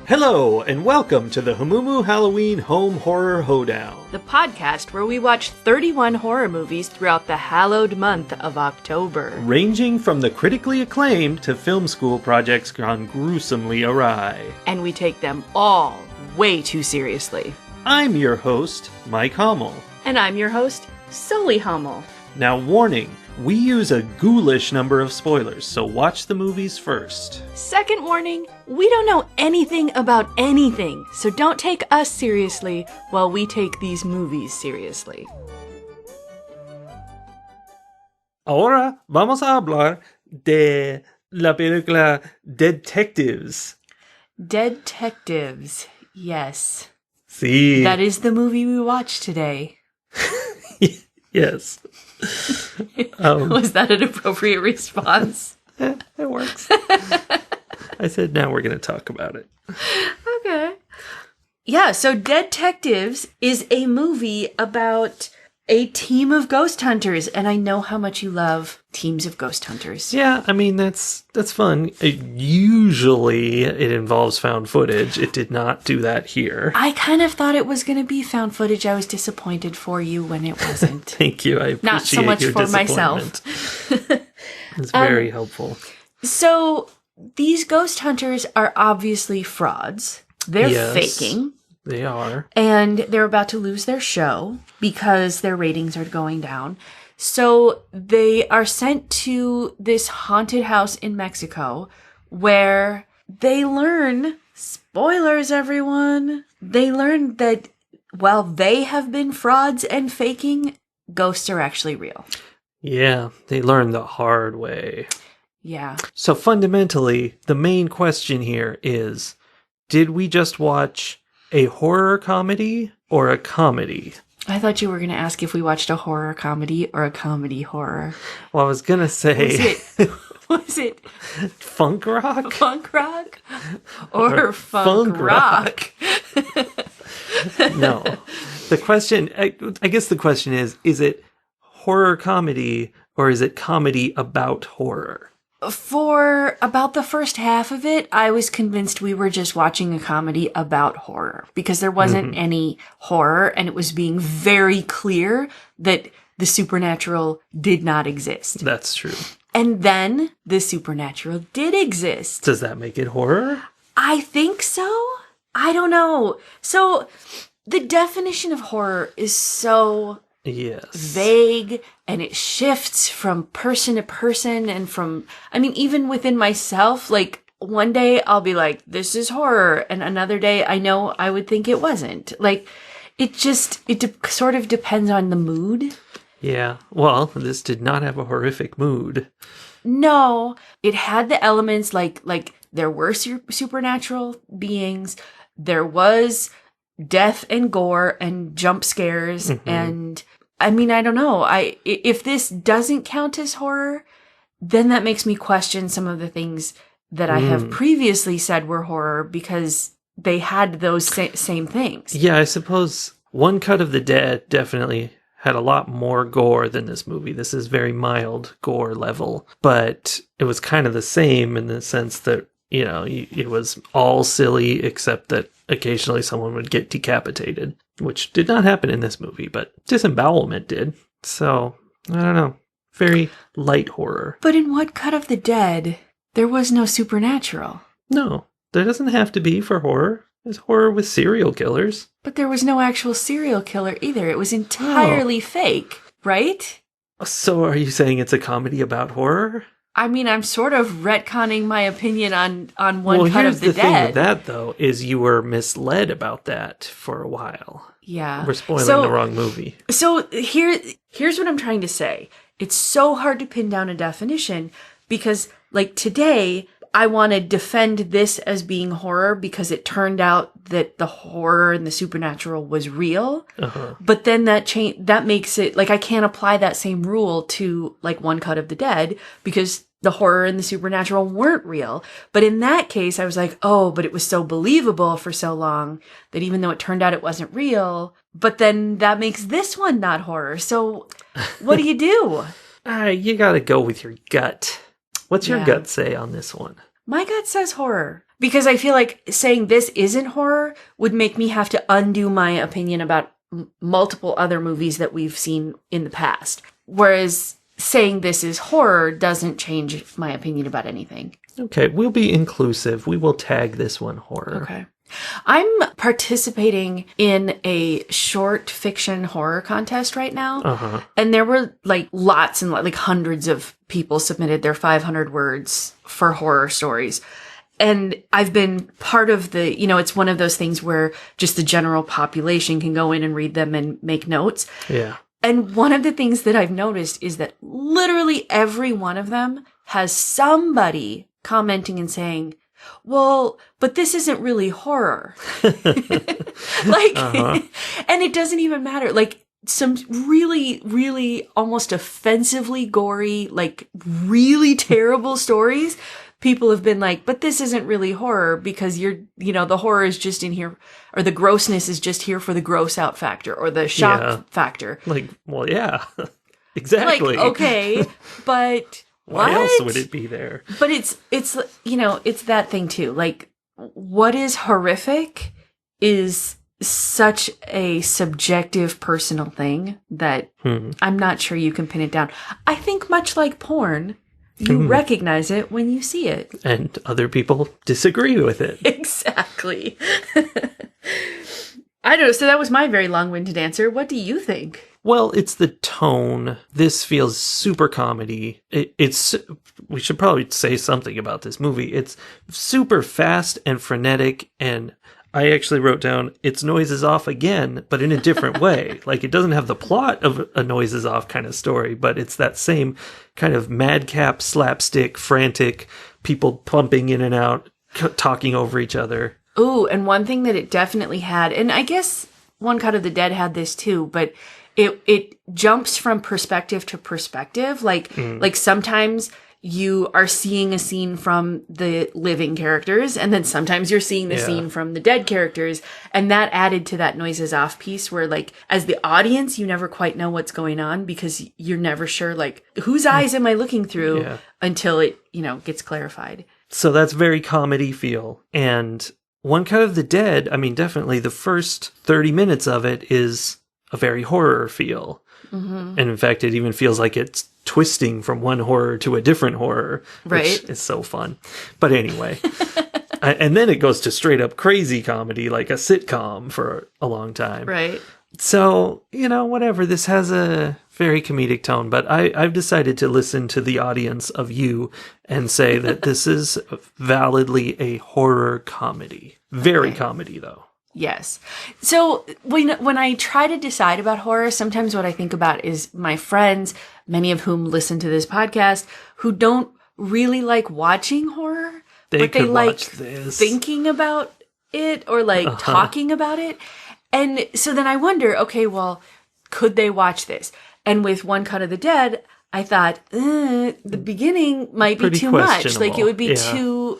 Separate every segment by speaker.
Speaker 1: Hello, and welcome to the Hamumu Halloween Home Horror Hoedown.
Speaker 2: The podcast where we watch 31 horror movies throughout the hallowed month of October.
Speaker 1: Ranging from the critically acclaimed to film school projects gone gruesomely awry.
Speaker 2: And we take them all way too seriously.
Speaker 1: I'm your host, Mike Hummel.
Speaker 2: And I'm your host, Sully Hummel.
Speaker 1: Now warning, we use a ghoulish number of spoilers, so watch the movies first.
Speaker 2: Second warning, we don't know anything about anything, so don't take us seriously while we take these movies seriously.
Speaker 1: Ahora vamos a hablar de la película Deadtectives.
Speaker 2: Deadtectives, yes.
Speaker 1: Sí.
Speaker 2: That is the movie we watched today.
Speaker 1: Yes.
Speaker 2: Was that an appropriate response?
Speaker 1: It works. I said, now we're going to talk about it.
Speaker 2: Okay. Yeah, so Deadtectives is a movie about a team of ghost hunters, and I know how much you love teams of ghost hunters.
Speaker 1: Yeah, I mean, that's fun. Usually it involves found footage. It did not do that here.
Speaker 2: I kind of thought it was going to be found footage. I was disappointed for you when it wasn't.
Speaker 1: Thank you. I appreciate
Speaker 2: Not so much
Speaker 1: your
Speaker 2: for myself.
Speaker 1: It's very helpful.
Speaker 2: So these ghost hunters are obviously frauds. They're
Speaker 1: Yes.
Speaker 2: faking.
Speaker 1: They are.
Speaker 2: And they're about to lose their show because their ratings are going down. So they are sent to this haunted house in Mexico where they learn, spoilers everyone, they learn that while they have been frauds and faking, ghosts are actually real.
Speaker 1: Yeah, they learned the hard way.
Speaker 2: Yeah.
Speaker 1: So fundamentally, the main question here is, did we just watch a horror comedy or a comedy?
Speaker 2: I thought you were going to ask if we watched a horror comedy or a comedy horror.
Speaker 1: Well, I was going to say...
Speaker 2: Was it
Speaker 1: funk rock?
Speaker 2: Funk rock? Or funk rock?
Speaker 1: No. The question, I guess the question is it horror comedy or is it comedy about horror?
Speaker 2: For about the first half of it, I was convinced we were just watching a comedy about horror because there wasn't any horror and it was being very clear that the supernatural did not exist.
Speaker 1: That's true.
Speaker 2: And then the supernatural did exist.
Speaker 1: Does that make it horror?
Speaker 2: I think so. I don't know. So the definition of horror is so
Speaker 1: Yes.
Speaker 2: vague, and it shifts from person to person and from, I mean, even within myself, like one day I'll be like, this is horror. And another day I know I would think it wasn't. Like it sort of depends on the mood.
Speaker 1: Yeah. Well, this did not have a horrific mood.
Speaker 2: No, it had the elements like there were supernatural beings. There was death and gore and jump scares. And I mean, I don't know. If this doesn't count as horror, then that makes me question some of the things that I have previously said were horror because they had those same things.
Speaker 1: Yeah, I suppose One Cut of the Dead definitely had a lot more gore than this movie. This is very mild gore level, but it was kind of the same in the sense that, you know, it was all silly except that occasionally someone would get decapitated, which did not happen in this movie, but disembowelment did. So, I don't know. Very light horror.
Speaker 2: But in What Cut of the Dead, there was no supernatural.
Speaker 1: No, there doesn't have to be for horror. There's horror with serial killers.
Speaker 2: But there was no actual serial killer either. It was entirely fake, right?
Speaker 1: So are you saying it's a comedy about horror?
Speaker 2: I mean, I'm sort of retconning my opinion on One Cut of the
Speaker 1: Dead. Well, here's the thing with that, though, is you were misled about that for a while.
Speaker 2: Yeah.
Speaker 1: We're spoiling the wrong movie.
Speaker 2: So here's what I'm trying to say. It's so hard to pin down a definition because, like, today, I want to defend this as being horror because it turned out that the horror and the supernatural was real. But then that makes it, like, I can't apply that same rule to, like, One Cut of the Dead because the horror and the supernatural weren't real. But in that case, I was like, oh, but it was so believable for so long that even though it turned out it wasn't real, but then that makes this one not horror. So what do you do?
Speaker 1: You gotta go with your gut. What's your gut say on this one?
Speaker 2: My gut says horror. Because I feel like saying this isn't horror would make me have to undo my opinion about multiple other movies that we've seen in the past. Whereas saying this is horror doesn't change my opinion about anything.
Speaker 1: Okay, we'll be inclusive. We will tag this one horror.
Speaker 2: Okay. I'm participating in a short fiction horror contest right now.
Speaker 1: Uh-huh.
Speaker 2: And there were like lots and like hundreds of people submitted their 500 words for horror stories. And I've been part of the, it's one of those things where just the general population can go in and read them and make notes.
Speaker 1: Yeah.
Speaker 2: And one of the things that I've noticed is that literally every one of them has somebody commenting and saying, well, but this isn't really horror. Like,
Speaker 1: uh-huh.
Speaker 2: And it doesn't even matter. Like, some really, really almost offensively gory, like really terrible stories. People have been like, but this isn't really horror because the horror is just in here, or the grossness is just here for the gross out factor or the shock factor.
Speaker 1: Like, well, yeah, exactly.
Speaker 2: Like, okay, but
Speaker 1: why else would it be there?
Speaker 2: But it's that thing too. Like, what is horrific is such a subjective personal thing that I'm not sure you can pin it down. I think much like porn, you recognize it when you see it. And
Speaker 1: other people disagree with it.
Speaker 2: Exactly. I don't know. So that was my very long-winded answer. What do you think?
Speaker 1: Well, it's the tone. This feels super comedy. We should probably say something about this movie. It's super fast and frenetic, and I actually wrote down, it's Noises Off again, but in a different way. Like, it doesn't have the plot of a Noises Off kind of story, but it's that same kind of madcap, slapstick, frantic, people pumping in and out, talking over each other.
Speaker 2: Ooh, and one thing that it definitely had, and I guess One Cut of the Dead had this too, but it jumps from perspective to perspective. Like sometimes you are seeing a scene from the living characters, and then sometimes you're seeing the scene from the dead characters. And that added to that Noises Off piece where, like, as the audience, you never quite know what's going on because you're never sure, like, whose eyes am I looking through until it, gets clarified.
Speaker 1: So that's very comedy feel. And One Cut of the Dead, I mean, definitely the first 30 minutes of it is a very horror feel. Mm-hmm. And in fact, it even feels like it's twisting from one horror to a different horror, which is so fun. But anyway, and then it goes to straight up crazy comedy, like a sitcom for a long time.
Speaker 2: Right.
Speaker 1: So, whatever. This has a very comedic tone, but I've decided to listen to the audience of you and say that this is validly a horror comedy. Very comedy, though.
Speaker 2: Yes. So when I try to decide about horror, sometimes what I think about is my friends, many of whom listen to this podcast, who don't really like watching horror, but they like thinking about it or like talking about it. And so then I wonder, okay, well, could they watch this? And with One Cut of the Dead, I thought, the beginning might be too much. Like, it would be too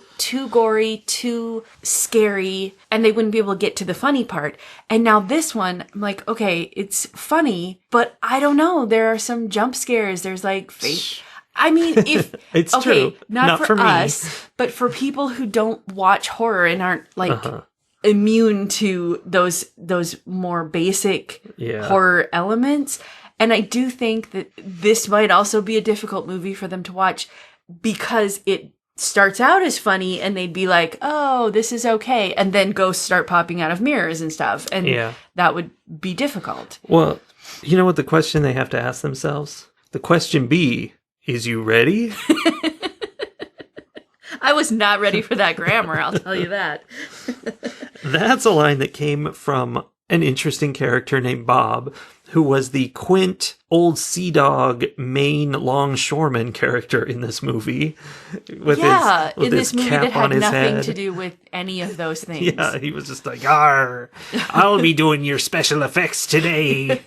Speaker 2: gory, too scary, and they wouldn't be able to get to the funny part. And now this one, I'm like, okay, it's funny, but I don't know. There are some jump scares. There's like fake. I mean, if
Speaker 1: it's true,
Speaker 2: not for us, but for people who don't watch horror and aren't like immune to those more basic horror elements. And I do think that this might also be a difficult movie for them to watch because it starts out as funny and they'd be like, oh, this is okay. And then ghosts start popping out of mirrors and stuff. And that would be difficult.
Speaker 1: Well, you know what the question they have to ask themselves? The question B, is you ready?
Speaker 2: I was not ready for that grammar, I'll tell you that.
Speaker 1: That's a line that came from an interesting character named Bob, who was the quint old sea dog Maine longshoreman character in this movie. With
Speaker 2: this movie that had nothing to do with any of those things.
Speaker 1: Yeah, he was just like, "Arr, I'll be doing your special effects today,"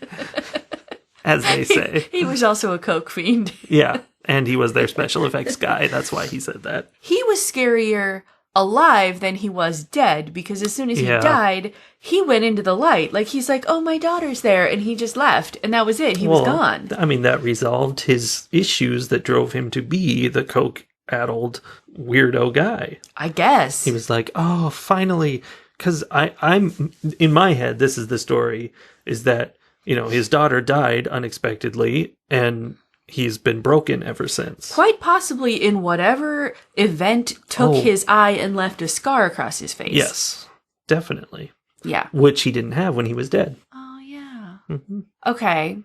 Speaker 1: as they say.
Speaker 2: He was also a coke fiend.
Speaker 1: Yeah, and he was their special effects guy. That's why he said that.
Speaker 2: He was scarier alive than he was dead, because as soon as he died, he went into the light. Like, he's like, oh, my daughter's there, and he just left, and that was it. He was gone.
Speaker 1: I mean, that resolved his issues that drove him to be the coke addled weirdo guy.
Speaker 2: I guess.
Speaker 1: He was like, oh, finally, because I'm in my head, this is the story, is that, his daughter died unexpectedly and he's been broken ever since.
Speaker 2: Quite possibly in whatever event took his eye and left a scar across his face.
Speaker 1: Yes, definitely.
Speaker 2: Yeah.
Speaker 1: Which he didn't have when he was dead.
Speaker 2: Oh, yeah.
Speaker 1: Mm-hmm.
Speaker 2: Okay.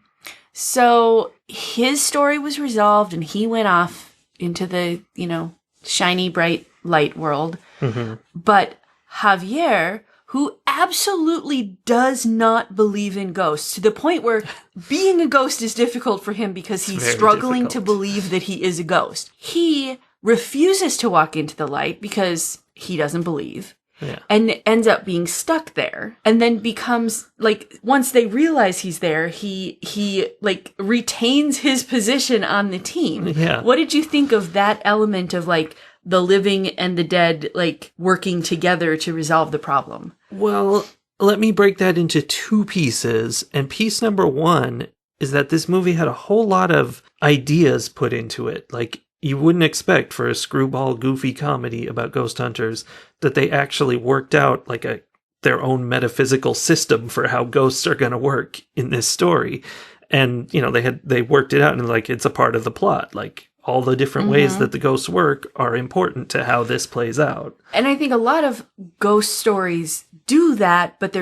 Speaker 2: So his story was resolved and he went off into the, shiny, bright light world.
Speaker 1: Mm-hmm.
Speaker 2: But Javier, who absolutely does not believe in ghosts, to the point where being a ghost is difficult for him because he's struggling to believe that he is a ghost. He refuses to walk into the light because he doesn't believe.
Speaker 1: Yeah.
Speaker 2: And ends up being stuck there, and then becomes once they realize he's there, he retains his position on the team.
Speaker 1: Yeah.
Speaker 2: What did you think of that element of the living and the dead working together to resolve the problem?
Speaker 1: Well, let me break that into two pieces. And piece number one is that this movie had a whole lot of ideas put into it. You wouldn't expect for a screwball, goofy comedy about ghost hunters that they actually worked out their own metaphysical system for how ghosts are going to work in this story. And, they worked it out and it's a part of the plot. All the different ways that the ghosts work are important to how this plays out.
Speaker 2: And I think a lot of ghost stories do that, but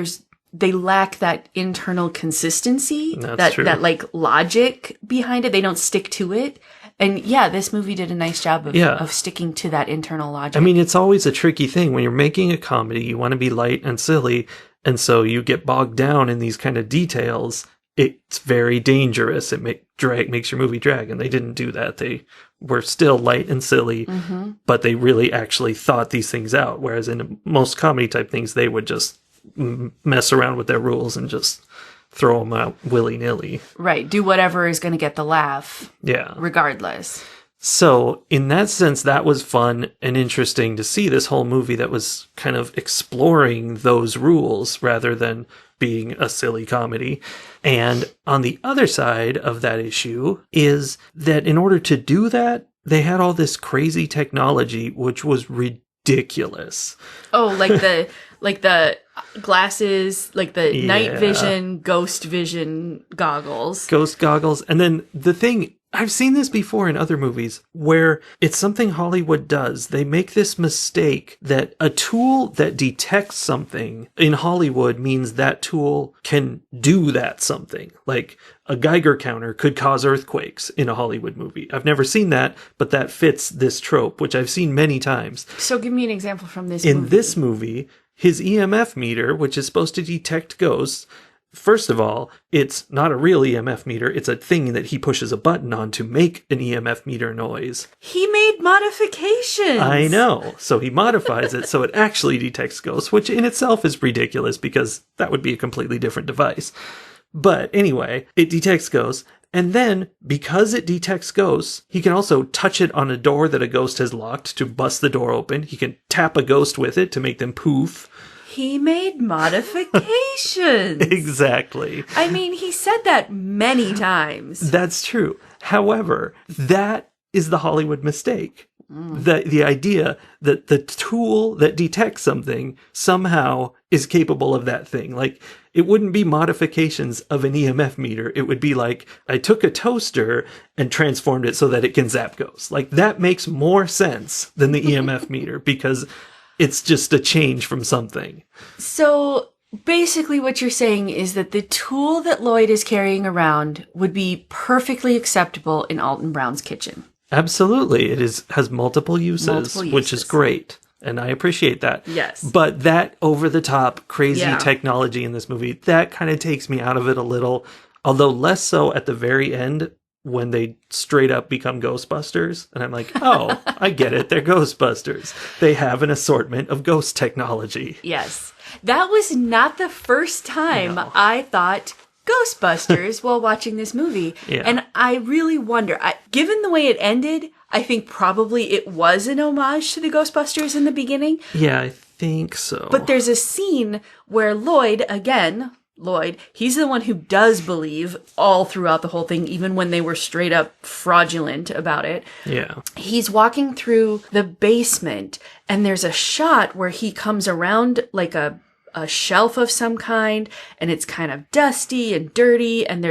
Speaker 2: they lack that internal consistency, that logic behind it. They don't stick to it. And yeah, this movie did a nice job of sticking to that internal logic.
Speaker 1: I mean, it's always a tricky thing when you're making a comedy. You want to be light and silly, and so you get bogged down in these kind of details. It's very dangerous. It makes your movie drag, and they didn't do that. They were still light and silly, but they really actually thought these things out. Whereas in most comedy type things, they would just mess around with their rules and just throw them out willy-nilly.
Speaker 2: Right. Do whatever is going to get the laugh.
Speaker 1: Yeah.
Speaker 2: Regardless.
Speaker 1: So in that sense, that was fun and interesting to see this whole movie that was kind of exploring those rules rather than being a silly comedy. And on the other side of that issue is that in order to do that, they had all this crazy technology, which was ridiculous.
Speaker 2: Oh, the glasses, the night vision, ghost vision goggles.
Speaker 1: Ghost goggles. And then the thing, I've seen this before in other movies where it's something Hollywood does. They make this mistake that a tool that detects something in Hollywood means that tool can do that something. Like a Geiger counter could cause earthquakes in a Hollywood movie. I've never seen that, but that fits this trope, which I've seen many times.
Speaker 2: So give me an example from this movie.
Speaker 1: In this movie, his EMF meter, which is supposed to detect ghosts, first of all, it's not a real EMF meter. It's a thing that he pushes a button on to make an EMF meter noise.
Speaker 2: He made modifications.
Speaker 1: I know. So he modifies it so it actually detects ghosts, which in itself is ridiculous because that would be a completely different device. But anyway, it detects ghosts. And then, because it detects ghosts, he can also touch it on a door that a ghost has locked to bust the door open. He can tap a ghost with it to make them poof.
Speaker 2: He made modifications.
Speaker 1: Exactly.
Speaker 2: I mean, he said that many times.
Speaker 1: That's true. However, that is the Hollywood mistake. The idea that the tool that detects something somehow is capable of that thing. It wouldn't be modifications of an EMF meter. It would be I took a toaster and transformed it so that it can zap ghosts. That makes more sense than the EMF meter because it's just a change from something. So
Speaker 2: basically what you're saying is that the tool that Lloyd is carrying around would be perfectly acceptable in Alton Brown's kitchen.
Speaker 1: Absolutely. It has multiple uses, which is great. And I appreciate that.
Speaker 2: Yes.
Speaker 1: But that over-the-top crazy technology in this movie, that kind of takes me out of it a little. Although less so at the very end when they straight up become Ghostbusters. And I'm like, oh, I get it. They're Ghostbusters. They have an assortment of ghost technology.
Speaker 2: Yes. That was not the first time I thought Ghostbusters while watching this movie.
Speaker 1: Yeah.
Speaker 2: And I really wonder, given the way it ended, I think probably it was an homage to the Ghostbusters in the beginning.
Speaker 1: Yeah, I think so.
Speaker 2: But there's a scene where Lloyd, again, Lloyd. He's the one who does believe all throughout the whole thing, even when they were straight up fraudulent about it.
Speaker 1: Yeah.
Speaker 2: He's walking through the basement, and there's a shot where he comes around like a shelf of some kind, and it's kind of dusty and dirty, and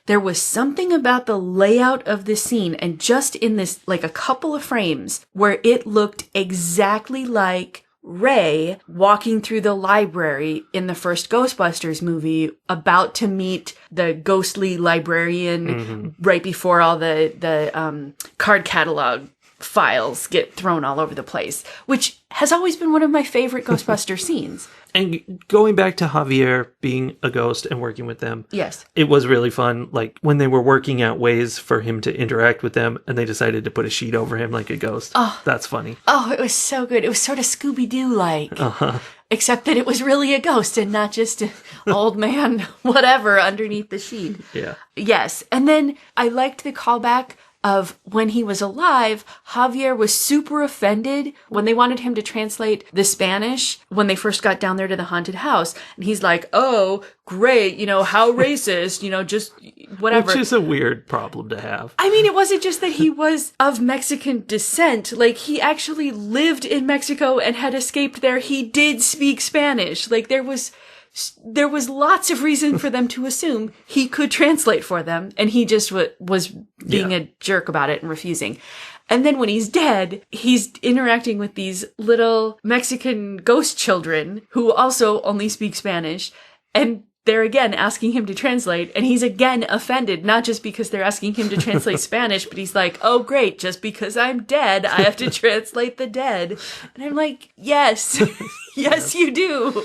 Speaker 2: there was something about the layout of the scene, and just in this, like a couple of frames, where it looked exactly like Ray walking through the library in the first Ghostbusters movie, about to meet the ghostly librarian right before all the card catalog files get thrown all over the place, which has always been one of my favorite Ghostbuster scenes.
Speaker 1: And going back to Javier being a ghost and working with them.
Speaker 2: Yes.
Speaker 1: It was really fun. Like when they were working out ways for him to interact with them and they decided to put a sheet over him like a ghost. Oh, that's funny.
Speaker 2: Oh, it was so good. It was sort of Scooby-Doo-like. Uh-huh. Except that it was really a ghost and not just an old man, whatever, underneath the sheet.
Speaker 1: Yeah.
Speaker 2: Yes. And then I liked the callback of when he was alive, Javier was super offended when they wanted him to translate the Spanish when they first got down there to the haunted house. And he's like, oh, great, how racist, just whatever.
Speaker 1: Which is a weird problem to have.
Speaker 2: I mean, it wasn't just that he was of Mexican descent. Like, he actually lived in Mexico and had escaped there. He did speak Spanish. Like, there was lots of reason for them to assume he could translate for them, and he just was being a jerk about it and refusing. And then when he's dead, he's interacting with these little Mexican ghost children who also only speak Spanish, and they're again asking him to translate, and he's again offended, not just because they're asking him to translate Spanish, but he's like, oh great, just because I'm dead, I have to translate the dead. And I'm like, yes, yes you do.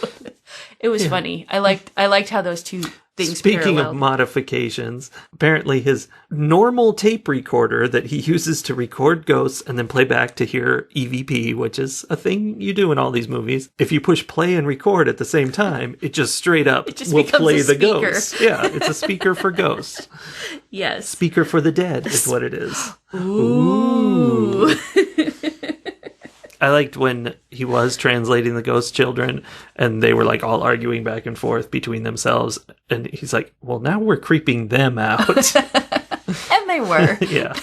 Speaker 2: It was funny. I liked how those two things
Speaker 1: Speaking
Speaker 2: paralleled.
Speaker 1: of modifications, apparently his normal tape recorder that he uses to record ghosts and then play back to hear EVP, which is a thing you do in all these movies. If you push play and record at the same time, it just straight up will play the ghosts. Yeah, it's a speaker for ghosts.
Speaker 2: Yes.
Speaker 1: Speaker for the dead is what it is.
Speaker 2: Ooh.
Speaker 1: I liked when he was translating the ghost children and they were like all arguing back and forth between themselves. And he's like, well, now we're creeping them out.
Speaker 2: And they were.
Speaker 1: Yeah.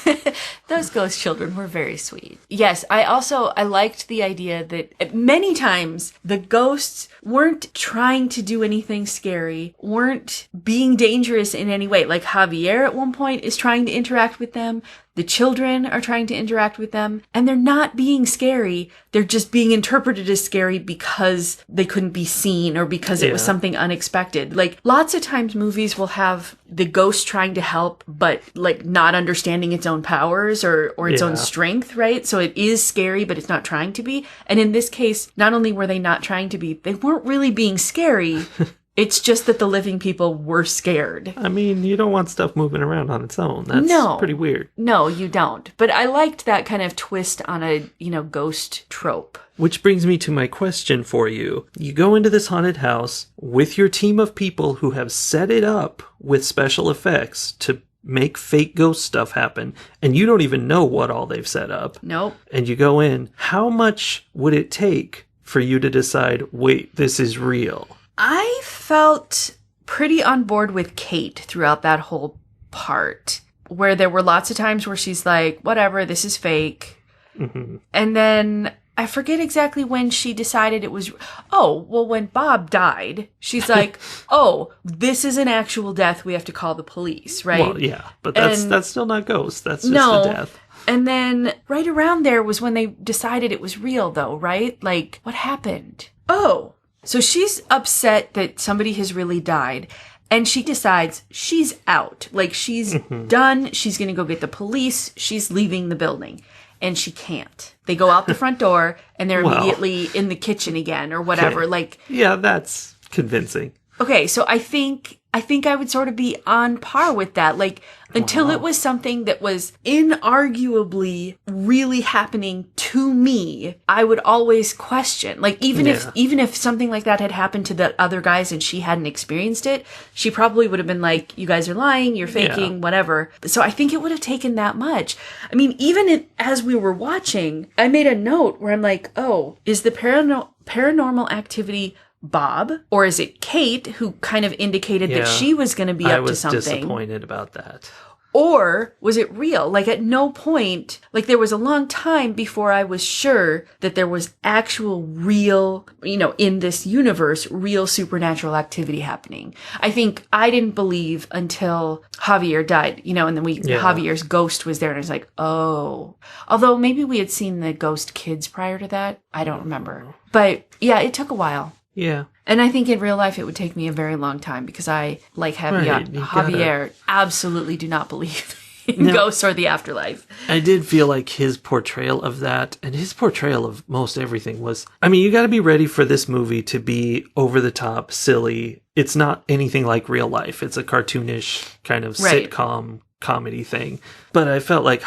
Speaker 2: Those ghost children were very sweet. Yes, I liked the idea that many times the ghosts weren't trying to do anything scary, weren't being dangerous in any way. Like Javier at one point is trying to interact with them. The children are trying to interact with them, and they're not being scary. They're just being interpreted as scary because they couldn't be seen or because it was something unexpected. Like, lots of times movies will have the ghost trying to help, but like not understanding its own powers or its own strength, right? So it is scary, but it's not trying to be. And in this case, not only were they not trying to be, they weren't really being scary. It's just that the living people were scared.
Speaker 1: I mean, you don't want stuff moving around on its own. That's pretty weird.
Speaker 2: No, you don't. But I liked that kind of twist on a, ghost trope.
Speaker 1: Which brings me to my question for you. You go into this haunted house with your team of people who have set it up with special effects to make fake ghost stuff happen, and you don't even know what all they've set up.
Speaker 2: Nope.
Speaker 1: And you go in. How much would it take for you to decide, wait, this is real?
Speaker 2: I felt pretty on board with Kate throughout that whole part, where there were lots of times where she's like, whatever, this is fake. Mm-hmm. And then I forget exactly when she decided it was, when Bob died, she's like, oh, this is an actual death, we have to call the police, right?
Speaker 1: Well, yeah, but that's still not ghost, that's just a death.
Speaker 2: And then right around there was when they decided it was real, though, right? Like, what happened? Oh, so she's upset that somebody has really died, and she decides she's out. Like, she's done. She's going to go get the police. She's leaving the building, and she can't. They go out the front door, and they're immediately in the kitchen again or whatever. Okay. Like,
Speaker 1: yeah, that's convincing.
Speaker 2: Okay, so I think I would sort of be on par with that. Like, until it was something that was inarguably really happening to me, I would always question. Like, even if something like that had happened to the other guys and she hadn't experienced it, she probably would have been like, you guys are lying, you're faking, whatever. So I think it would have taken that much. I mean, even as we were watching, I made a note where I'm like, oh, is the paranormal activity Bob? Or is it Kate who kind of indicated that she was going to be up to something?
Speaker 1: I was disappointed about that.
Speaker 2: Or was it real? Like, at no point, like, there was a long time before I was sure that there was actual real, in this universe, real supernatural activity happening. I think I didn't believe until Javier died, and then Javier's ghost was there, and I was like, oh. Although maybe we had seen the ghost kids prior to that. I don't remember. But yeah, it took a while.
Speaker 1: Yeah.
Speaker 2: And I think in real life it would take me a very long time because I, like Javier, absolutely do not believe in ghosts or the afterlife.
Speaker 1: I did feel like his portrayal of that, and his portrayal of most everything was, you got to be ready for this movie to be over the top, silly. It's not anything like real life. It's a cartoonish kind of sitcom comedy thing. But I felt like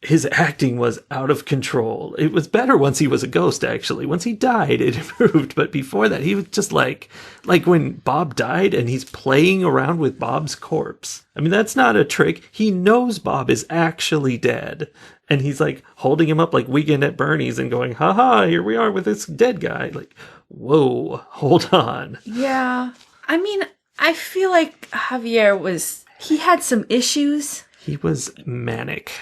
Speaker 1: his acting was out of control. It was better once he was a ghost, actually. Once he died, it improved. But before that, he was just like when Bob died and he's playing around with Bob's corpse. That's not a trick. He knows Bob is actually dead. And he's like holding him up like Weekend at Bernie's and going, haha, here we are with this dead guy. Like, whoa, hold on.
Speaker 2: Yeah. I feel like Javier he had some issues.
Speaker 1: He was manic.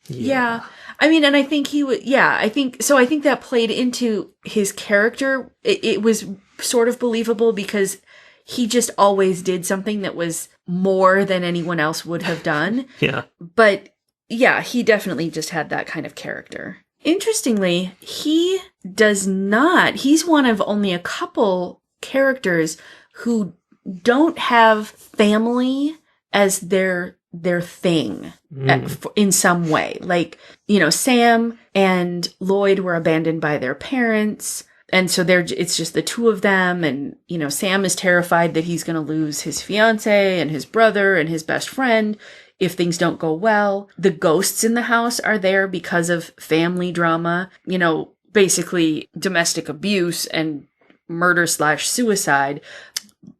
Speaker 2: Yeah. And I think he would, I think that played into his character. It was sort of believable because he just always did something that was more than anyone else would have done.
Speaker 1: Yeah.
Speaker 2: But yeah, he definitely just had that kind of character. Interestingly, he's one of only a couple characters who don't have family as their thing in some way. Like, Sam and Lloyd were abandoned by their parents. And so it's just the two of them. And, Sam is terrified that he's going to lose his fiance and his brother and his best friend if things don't go well. The ghosts in the house are there because of family drama, basically domestic abuse and murder/suicide.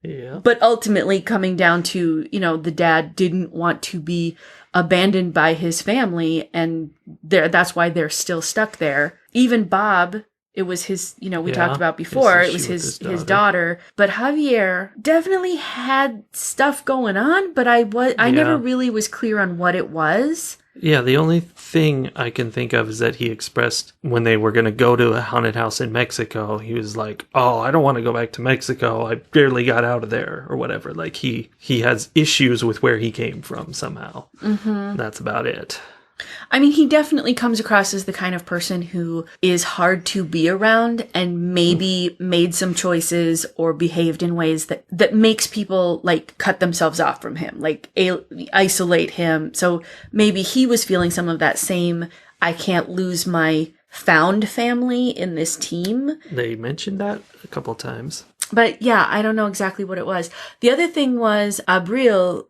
Speaker 1: Yeah.
Speaker 2: But ultimately coming down to, the dad didn't want to be abandoned by his family, and that's why they're still stuck there. Even Bob, it was his, we talked about before, it was his daughter. But Javier definitely had stuff going on, but I never really was clear on what it was.
Speaker 1: Yeah, the only thing I can think of is that he expressed when they were going to go to a haunted house in Mexico, he was like, oh, I don't want to go back to Mexico. I barely got out of there or whatever. Like he has issues with where he came from somehow. Mm-hmm. That's about it.
Speaker 2: He definitely comes across as the kind of person who is hard to be around and maybe made some choices or behaved in ways that makes people like cut themselves off from him, like isolate him. So maybe he was feeling some of that same, I can't lose my found family in this team.
Speaker 1: They mentioned that a couple of times.
Speaker 2: But yeah, I don't know exactly what it was. The other thing was Abril,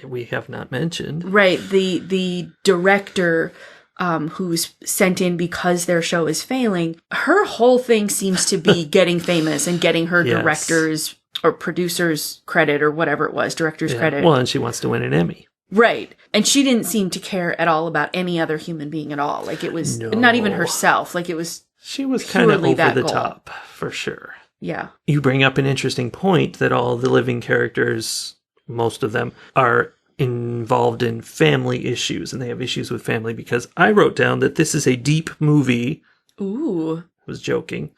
Speaker 1: we have not mentioned.
Speaker 2: Right, the director who's sent in because their show is failing. Her whole thing seems to be getting famous and getting her director's or producer's credit or whatever it was, director's credit.
Speaker 1: Well, and she wants to win an Emmy.
Speaker 2: Right. And she didn't seem to care at all about any other human being at all. Like it was not even herself. Like it was
Speaker 1: She was kind of over the top, for sure.
Speaker 2: Yeah.
Speaker 1: You bring up an interesting point that all the living characters, most of them, are involved in family issues, and they have issues with family, because I wrote down that this is a deep movie.
Speaker 2: Ooh.
Speaker 1: I was joking.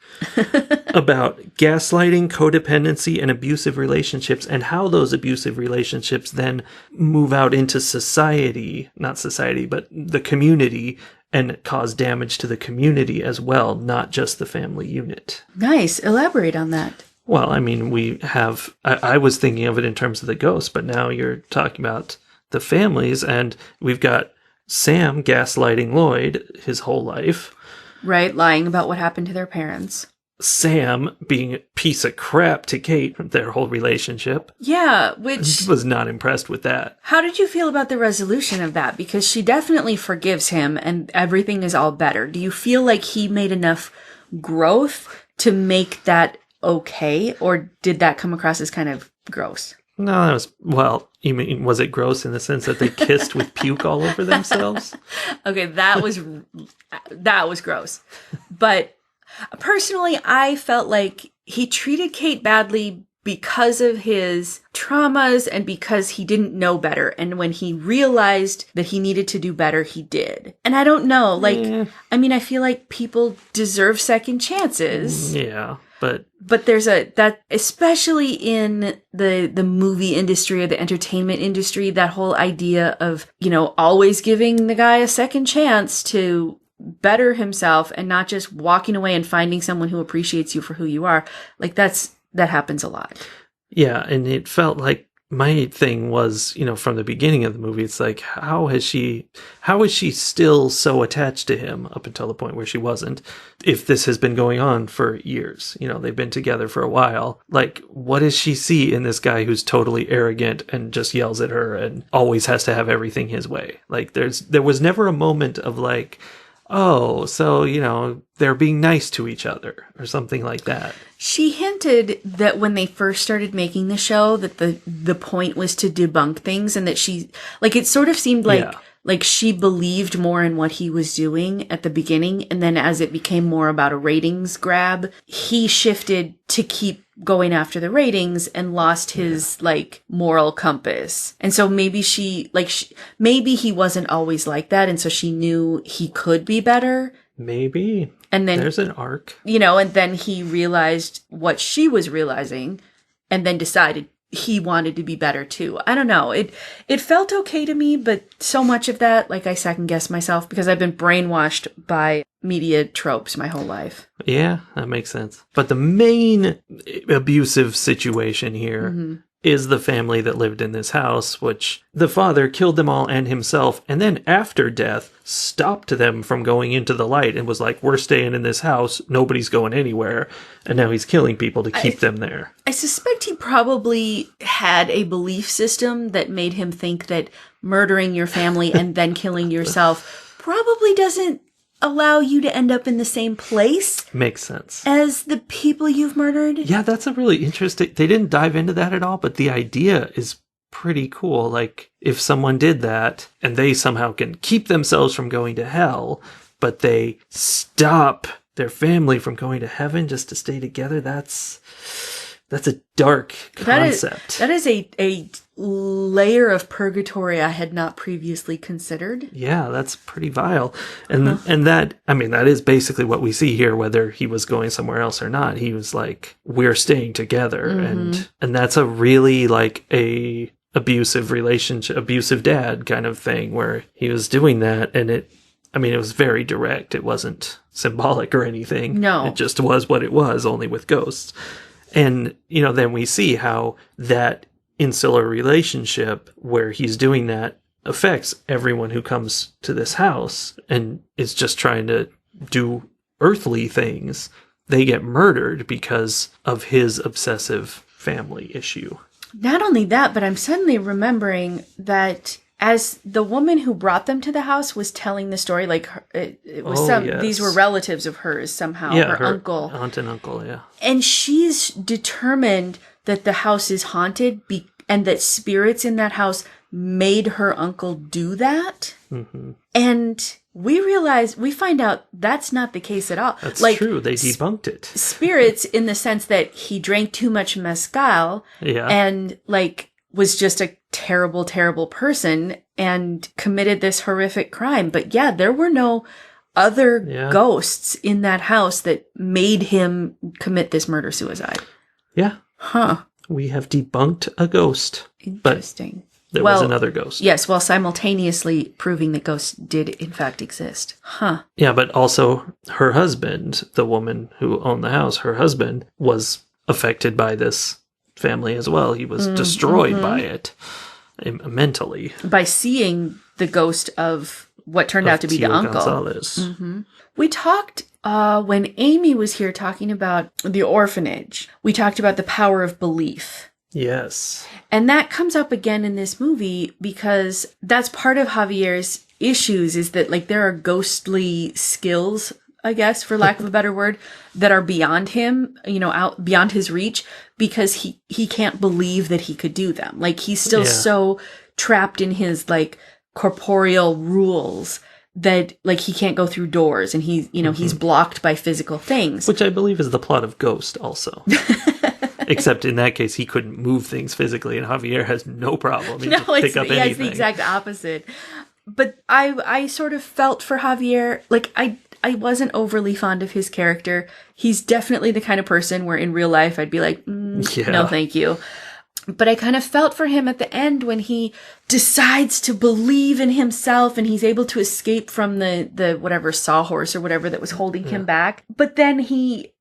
Speaker 1: About gaslighting, codependency, and abusive relationships, and how those abusive relationships then move out into society, not society, but the community, and cause damage to the community as well, not just the family unit.
Speaker 2: Nice. Elaborate on that.
Speaker 1: Well, I mean, we have... I was thinking of it in terms of the ghosts, but now you're talking about the families, and we've got Sam gaslighting Lloyd his whole life.
Speaker 2: Right, lying about what happened to their parents.
Speaker 1: Sam being a piece of crap to Kate, their whole relationship.
Speaker 2: Yeah, which...
Speaker 1: I was not impressed with that.
Speaker 2: How did you feel about the resolution of that? Because she definitely forgives him and everything is all better. Do you feel like he made enough growth to make that okay? Or did that come across as kind of gross?
Speaker 1: No, that was... Well, you mean, was it gross in the sense that they kissed with puke all over themselves?
Speaker 2: Okay, that was gross. But... personally, I felt like he treated Kate badly because of his traumas and because he didn't know better. And when he realized that he needed to do better, he did. And I don't know, like, I mean, I feel like people deserve second chances.
Speaker 1: Yeah, but
Speaker 2: there's that, especially in the movie industry or the entertainment industry, that whole idea of, you know, always giving the guy a second chance to better himself and not just walking away and finding someone who appreciates you for who you are. Like that happens a lot.
Speaker 1: Yeah, and it felt like my thing was, you know, from the beginning of the movie, it's like, how is she still so attached to him up until the point where she wasn't, if this has been going on for years? You know, they've been together for a while. Like, what does she see in this guy who's totally arrogant and just yells at her and always has to have everything his way? Like, there was never a moment of like, oh, so, you know, they're being nice to each other or something like that.
Speaker 2: She hinted that when they first started making the show that the point was to debunk things, and that she, like, it sort of seemed like she believed more in what he was doing at the beginning, and then as it became more about a ratings grab, he shifted to keep going after the ratings and lost his like moral compass. And so maybe maybe he wasn't always like that, and so she knew he could be better.
Speaker 1: Maybe.
Speaker 2: And then
Speaker 1: there's an arc.
Speaker 2: You know, and then he realized what she was realizing and then decided he wanted to be better too. I don't know. It felt okay to me, but so much of that, like, I second guess myself because I've been brainwashed by media tropes my whole life.
Speaker 1: Yeah, that makes sense. But the main abusive situation here is the family that lived in this house, which the father killed them all and himself, and then after death stopped them from going into the light and was like, we're staying in this house, nobody's going anywhere, and now he's killing people to keep them there.
Speaker 2: I suspect he probably had a belief system that made him think that murdering your family and then killing yourself probably doesn't allow you to end up in the same place.
Speaker 1: Makes sense.
Speaker 2: As the people you've murdered.
Speaker 1: Yeah, that's a really interesting... They didn't dive into that at all, but the idea is pretty cool. Like, if someone did that, and they somehow can keep themselves from going to hell, but they stop their family from going to heaven just to stay together, that's a dark concept.
Speaker 2: That is a layer of purgatory I had not previously considered.
Speaker 1: Yeah, that's pretty vile. And that, I mean, that is basically what we see here, whether he was going somewhere else or not. He was like, we're staying together. And that's a really like a abusive relationship, abusive dad kind of thing, where he was doing that. And it was very direct. It wasn't symbolic or anything.
Speaker 2: No.
Speaker 1: It just was what it was, only with ghosts. And, you know, then we see how that insular relationship where he's doing that affects everyone who comes to this house and is just trying to do earthly things. They get murdered because of his obsessive family issue.
Speaker 2: Not only that, but I'm suddenly remembering that as the woman who brought them to the house was telling the story, like it was these were relatives of hers somehow, her uncle,
Speaker 1: aunt and uncle, yeah.
Speaker 2: And she's determined that the house is haunted and that spirits in that house made her uncle do that. And we find out that's not the case at all.
Speaker 1: That's like, true. They debunked it.
Speaker 2: Spirits in the sense that he drank too much mezcal and like was just a terrible, terrible person and committed this horrific crime. But yeah, there were no other ghosts in that house that made him commit this murder-suicide.
Speaker 1: Yeah.
Speaker 2: Huh.
Speaker 1: We have debunked a ghost.
Speaker 2: Interesting.
Speaker 1: But there was another ghost.
Speaker 2: Yes, while simultaneously proving that ghosts did in fact exist. Huh.
Speaker 1: Yeah, but also her husband, the woman who owned the house, her husband was affected by this family as well. He was destroyed by it mentally. By
Speaker 2: seeing the ghost of what turned out to be the uncle.
Speaker 1: Gonzalez.
Speaker 2: We talked, when Amy was here talking about the orphanage, we talked about the power of belief.
Speaker 1: Yes.
Speaker 2: And that comes up again in this movie because that's part of Javier's issues, is that like there are ghostly skills, I guess, for lack of a better word, that are beyond him, you know, out beyond his reach, because he can't believe that he could do them. Like he's still so trapped in his like corporeal rules that like he can't go through doors and he's blocked by physical things.
Speaker 1: Which I believe is the plot of Ghost also. Except in that case, he couldn't move things physically, and Javier has no problem. He just pick up anything.
Speaker 2: It's the exact opposite. But I sort of felt for Javier, like I wasn't overly fond of his character. He's definitely the kind of person where in real life I'd be like, no, thank you. But I kind of felt for him at the end when he decides to believe in himself and he's able to escape from the whatever sawhorse or whatever that was holding him back. But then he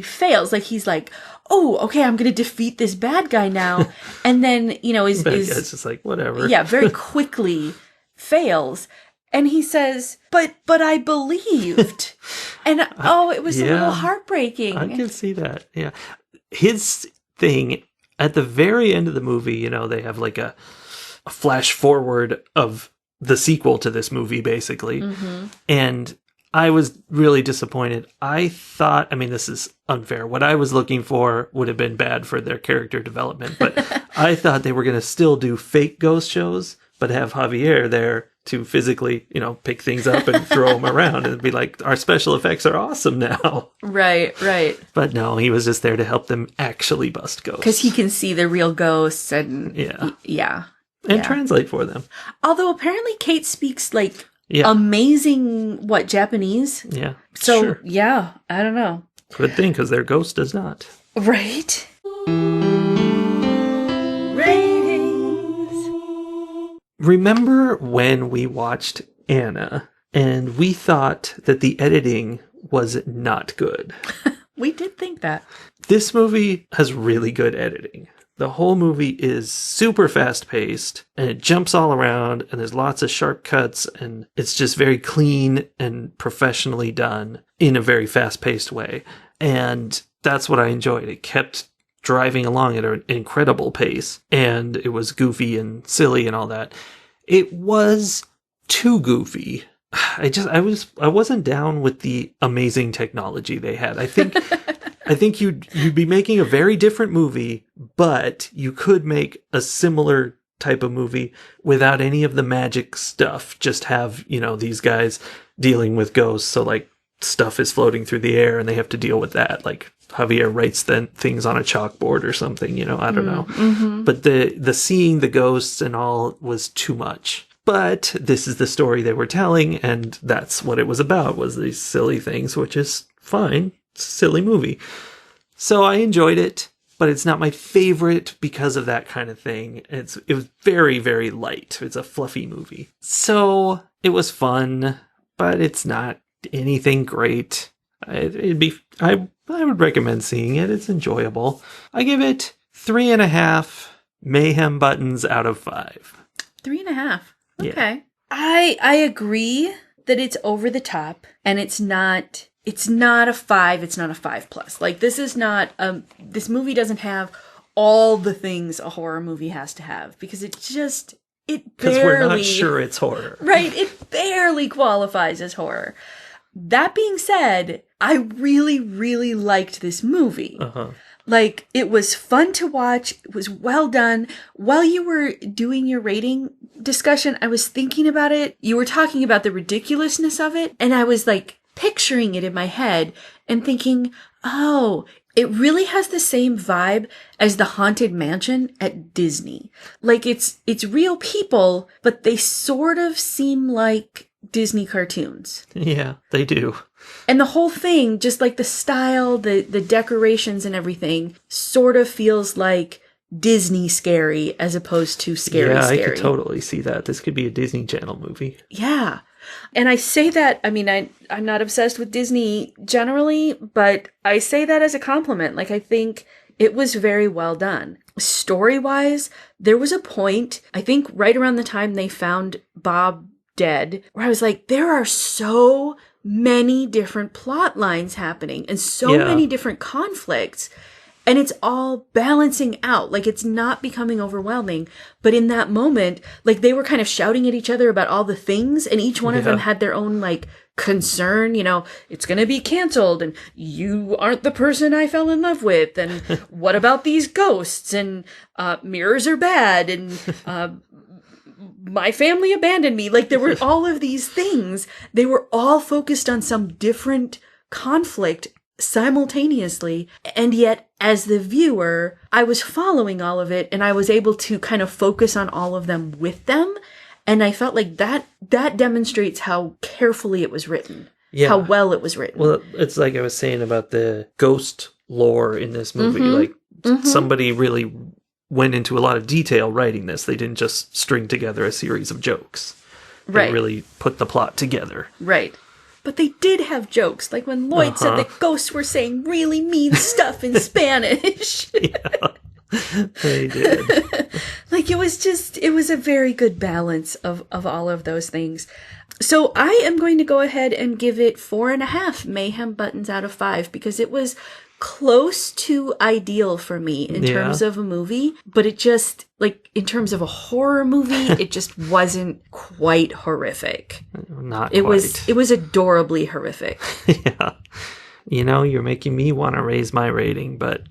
Speaker 2: fails. Like he's like, oh, okay, I'm going to defeat this bad guy now. And then, is
Speaker 1: just like, whatever.
Speaker 2: Yeah, very quickly fails. And he says, but I believed. And it was a little heartbreaking.
Speaker 1: I can see that. Yeah. His thing at the very end of the movie, they have like a flash forward of the sequel to this movie, basically. Mm-hmm. And I was really disappointed. I thought, this is unfair. What I was looking for would have been bad for their character development, but I thought they were going to still do fake ghost shows, but have Javier there to physically, pick things up and throw them around and be like, our special effects are awesome now.
Speaker 2: Right.
Speaker 1: But no, he was just there to help them actually bust ghosts.
Speaker 2: Because he can see the real ghosts and...
Speaker 1: Yeah. And translate for them.
Speaker 2: Although apparently Kate speaks amazing, Japanese?
Speaker 1: Yeah.
Speaker 2: So,
Speaker 1: sure.
Speaker 2: Yeah, I don't know.
Speaker 1: Good thing, because their ghost does not.
Speaker 2: Right?
Speaker 1: Remember when we watched Anna and we thought that the editing was not good?
Speaker 2: We did think that.
Speaker 1: This movie has really good editing. The whole movie is super fast paced and it jumps all around and there's lots of sharp cuts and it's just very clean and professionally done in a very fast paced way. And that's what I enjoyed. It kept driving along at an incredible pace and it was goofy and silly and all that. It was too goofy. I wasn't down with the amazing technology they had. I think you'd be making a very different movie, but you could make a similar type of movie without any of the magic stuff. Just have, these guys dealing with ghosts. So like stuff is floating through the air and they have to deal with that. Like Javier writes things on a chalkboard or something, I don't know. Mm-hmm. But the seeing the ghosts and all was too much. But this is the story they were telling, and that's what it was about, was these silly things, which is fine. It's a silly movie. So I enjoyed it, but it's not my favorite because of that kind of thing. It was very, very light. It's a fluffy movie. So it was fun, but it's not anything great. I would recommend seeing it. It's enjoyable. I give it 3.5 mayhem buttons out of 5.
Speaker 2: 3.5. Okay.
Speaker 1: Yeah.
Speaker 2: I agree that it's over the top and it's not a 5, it's not a 5+. Like this is not this movie doesn't have all the things a horror movie has to have because it barely,
Speaker 1: because we're not sure it's horror.
Speaker 2: Right, it barely qualifies as horror. That being said, I really, really liked this movie. Uh-huh. Like, it was fun to watch. It was well done. While you were doing your rating discussion, I was thinking about it. You were talking about the ridiculousness of it. And I was like picturing it in my head and thinking, oh, it really has the same vibe as the Haunted Mansion at Disney. Like, it's real people, but they sort of seem like Disney cartoons.
Speaker 1: Yeah, they do.
Speaker 2: And the whole thing, just like the style, the decorations and everything, sort of feels like Disney scary as opposed to scary.
Speaker 1: Yeah, I could totally see that. This could be a Disney Channel movie.
Speaker 2: Yeah. And I say that, I'm not obsessed with Disney generally, but I say that as a compliment. Like, I think it was very well done. Story-wise, there was a point, I think right around the time they found Bob dead, where I was like, there are so many different plot lines happening and so many different conflicts, and it's all balancing out. Like, it's not becoming overwhelming, but in that moment, like, they were kind of shouting at each other about all the things, and each one of them had their own like concern, it's gonna be canceled, and you aren't the person I fell in love with, and what about these ghosts, and mirrors are bad, and my family abandoned me. Like, there were all of these things. They were all focused on some different conflict simultaneously. And yet, as the viewer, I was following all of it and I was able to kind of focus on all of them with them. And I felt like that demonstrates how carefully it was written. Yeah. How well it was written.
Speaker 1: Well, it's like I was saying about the ghost lore in this movie. Like, somebody really went into a lot of detail writing this. They didn't just string together a series of jokes. They really put the plot together.
Speaker 2: Right. But they did have jokes. Like when Lloyd said that ghosts were saying really mean stuff in Spanish.
Speaker 1: Yeah. They did.
Speaker 2: Like, it was a very good balance of all of those things. So I am going to go ahead and give it 4.5 mayhem buttons out of 5 because it was close to ideal for me in terms of a movie, but it just, like, in terms of a horror movie, it just wasn't quite horrific.
Speaker 1: Not quite.
Speaker 2: It was adorably horrific.
Speaker 1: Yeah. You know, you're making me want to raise my rating, but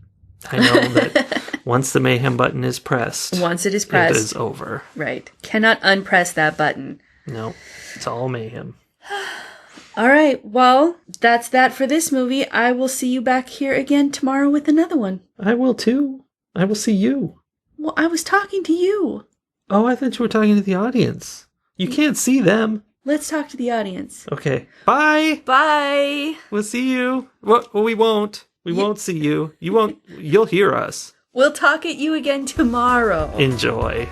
Speaker 1: I know that once the mayhem button is pressed,
Speaker 2: once it is pressed,
Speaker 1: it is over.
Speaker 2: Right. Cannot unpress that button.
Speaker 1: No, it's all mayhem.
Speaker 2: All right. Well, that's that for this movie. I will see you back here again tomorrow with another one.
Speaker 1: I will too. I will see you.
Speaker 2: Well, I was talking to you.
Speaker 1: Oh, I thought you were talking to the audience. You can't see them.
Speaker 2: Let's talk to the audience.
Speaker 1: Okay. Bye.
Speaker 2: Bye.
Speaker 1: We'll see you. Well, we won't. We won't see you. You won't. You'll hear us.
Speaker 2: We'll talk at you again tomorrow.
Speaker 1: Enjoy.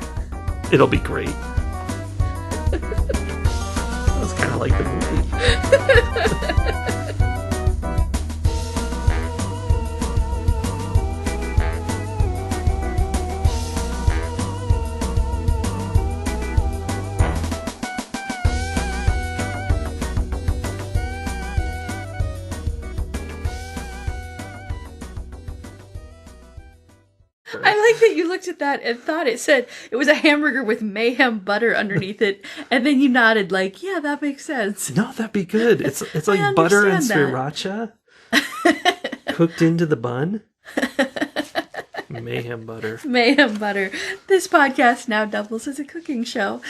Speaker 1: It'll be great. That's kind of like the movie.
Speaker 2: I like that you looked at that and thought it said it was a hamburger with mayhem butter underneath it, and then you nodded like, yeah, that makes sense.
Speaker 1: No, that'd be good. It's like butter and sriracha cooked into the bun. Mayhem butter.
Speaker 2: Mayhem butter. This podcast now doubles as a cooking show.